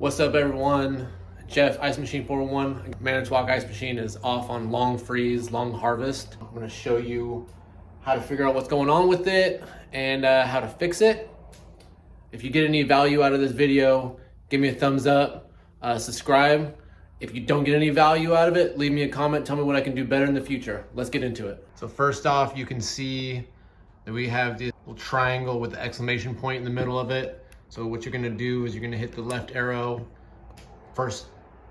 What's up, everyone? Jeff, Ice Machine 401. Manitowoc Ice Machine is off on long freeze, long harvest. I'm gonna show you how to figure out what's going on with it and how to fix it. If you get any value out of this video, give me a thumbs up, subscribe. If you don't get any value out of it, leave me a comment, tell me what I can do better in the future. Let's get into it. So first off, you can see that we have this little triangle with the exclamation point in the middle of it. So what you're gonna do is you're gonna hit the left arrow. First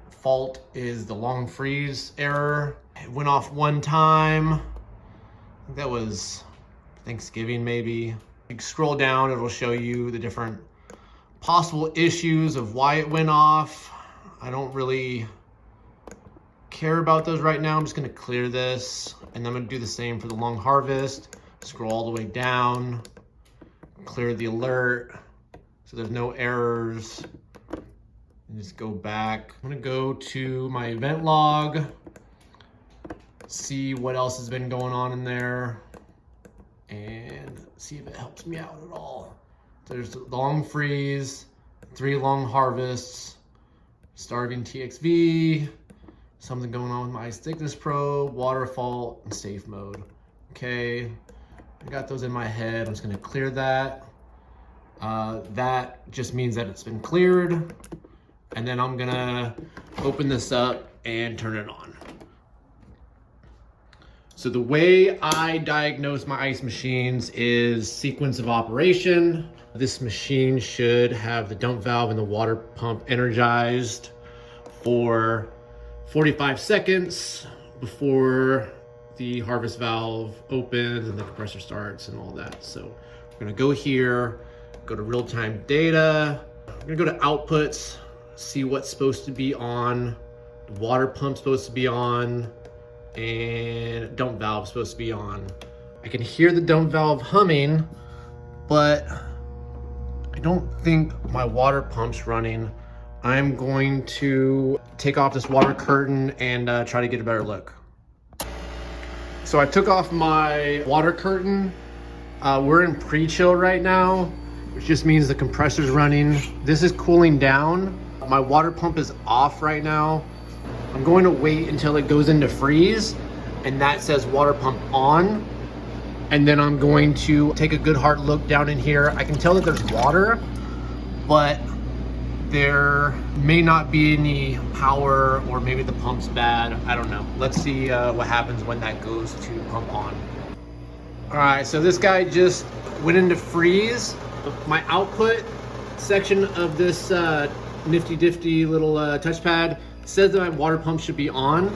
fault is the long freeze error. It went off one time. I think that was Thanksgiving maybe. You scroll down, it'll show you the different possible issues of why it went off. I don't really care about those right now. I'm just gonna clear this, and I'm gonna do the same for the long harvest. Scroll all the way down, clear the alert, so there's no errors. And just go back. I'm gonna go to my event log, see what else has been going on in there, and see if it helps me out at all. There's the long freeze, 3 long harvests, starving TXV, something going on with my ice thickness probe, water fault, and safe mode. Okay, I got those in my head. I'm just gonna clear that. That just means that it's been cleared. And then I'm gonna open this up and turn it on. So the way I diagnose my ice machines is sequence of operation. This machine should have the dump valve and the water pump energized for 45 seconds before the harvest valve opens and the compressor starts and all that. So we're gonna go here, go to real-time data. I'm gonna go to outputs, see what's supposed to be on. The water pump's supposed to be on, and dump valve supposed to be on. I can hear the dump valve humming, but I don't think my water pump's running. I'm going to take off this water curtain and try to get a better look. So I took off my water curtain. We're in pre-chill right now, which just means the compressor's running. This is cooling down. My water pump is off right now. I'm going to wait until it goes into freeze, and that says water pump on. And then I'm going to take a good hard look down in here. I can tell that there's water, but there may not be any power, or maybe the pump's bad. I don't know. Let's see what happens when that goes to pump on. All right, so this guy just went into freeze. My output section of this nifty little touchpad says that my water pump should be on,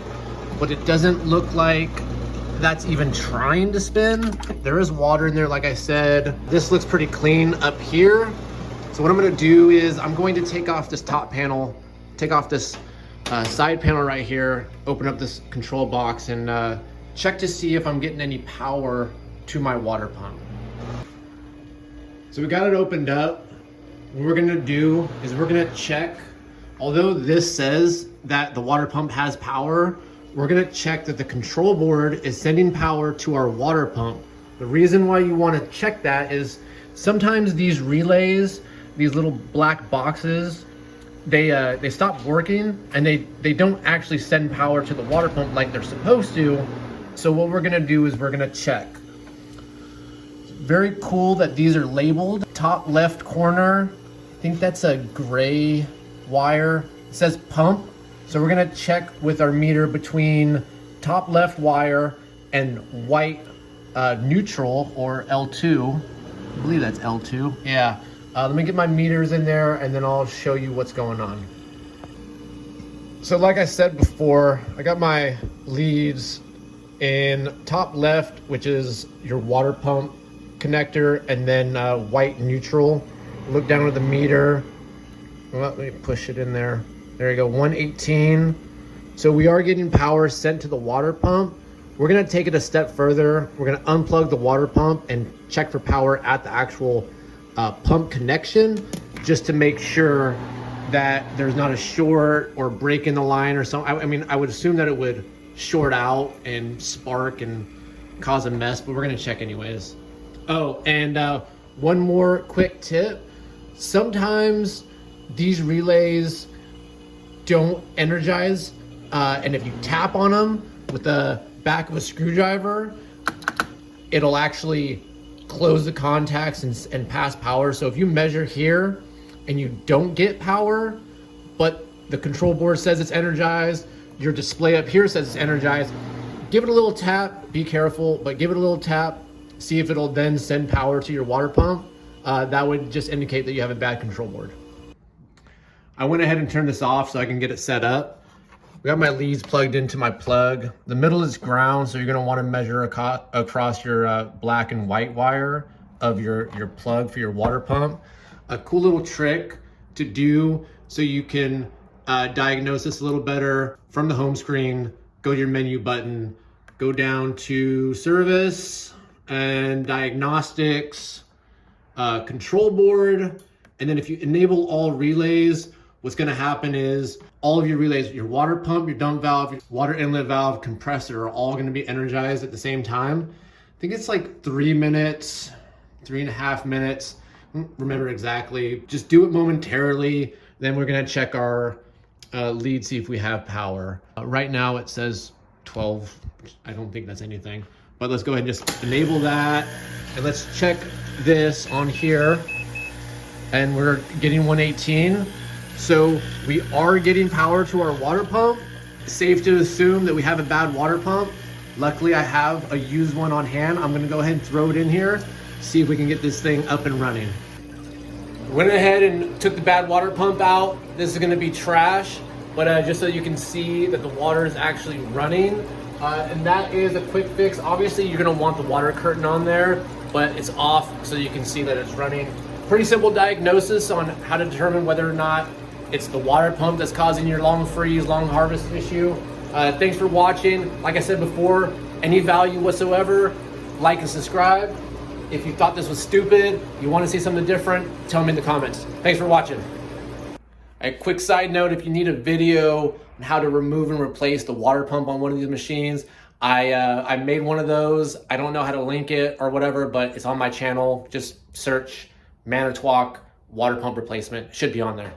but it doesn't look like that's even trying to spin. There is water in there, like I said. This looks pretty clean up here. So what I'm gonna do is I'm going to take off this top panel, take off this side panel right here, open up this control box, and check to see if I'm getting any power to my water pump. So we got it opened up. What we're gonna do is we're gonna check, although this says that the water pump has power, we're gonna check that the control board is sending power to our water pump. The reason why you wanna check that is sometimes these relays, these little black boxes, they stop working, and they don't actually send power to the water pump like they're supposed to. So what we're gonna do is we're gonna check. Very cool that these are labeled. Top left corner, I think that's a gray wire. It says pump. So we're gonna check with our meter between top left wire and white neutral, or L2. I believe that's L2. Yeah, let me get my meters in there and then I'll show you what's going on. So like I said before, I got my leads in top left, which is your water pump connector, and then white neutral. Look down at the meter. Let me push it in there. There you go, 118. So we are getting power sent to the water pump. We're gonna take it a step further. We're gonna unplug the water pump and check for power at the actual pump connection, just to make sure that there's not a short or break in the line or something. I mean, I would assume that it would short out and spark and cause a mess, but we're gonna check anyways. Oh, and one more quick tip. Sometimes these relays don't energize, and if you tap on them with the back of a screwdriver, it'll actually close the contacts and pass power. So if you measure here and you don't get power, but the control board says it's energized, your display up here says it's energized, give it a little tap, be careful, but give it a little tap, see if it'll then send power to your water pump. That would just indicate that you have a bad control board. I went ahead and turned this off so I can get it set up. We got my leads plugged into my plug. The middle is ground, so you're gonna wanna measure across your black and white wire of your plug for your water pump. A cool little trick to do so you can diagnose this a little better from the home screen, go to your menu button, go down to service and diagnostics, control board, and then if you enable all relays, what's gonna happen is all of your relays, your water pump, your dump valve, your water inlet valve, compressor are all gonna be energized at the same time. I think it's like 3 minutes, 3.5 minutes. I don't remember exactly. Just do it momentarily. Then we're gonna check our lead, see if we have power. Right now it says 12. I don't think that's anything, but let's go ahead and just enable that. And let's check this on here. And we're getting 118. So we are getting power to our water pump. Safe to assume that we have a bad water pump. Luckily I have a used one on hand. I'm gonna go ahead and throw it in here, see if we can get this thing up and running. Went ahead and took the bad water pump out. This is gonna be trash, but just so you can see that the water is actually running. And that is a quick fix. Obviously you're gonna want the water curtain on there, but it's off so you can see that it's running. Pretty simple diagnosis on how to determine whether or not it's the water pump that's causing your long freeze, long harvest issue. Thanks for watching. Like I said before, any value whatsoever, like and subscribe. If you thought this was stupid, you want to see something different, tell me in the comments. Thanks for watching. A quick side note, if you need a video on how to remove and replace the water pump on one of these machines, I made one of those. I don't know how to link it or whatever, but it's on my channel. Just search Manitowoc water pump replacement. It should be on there.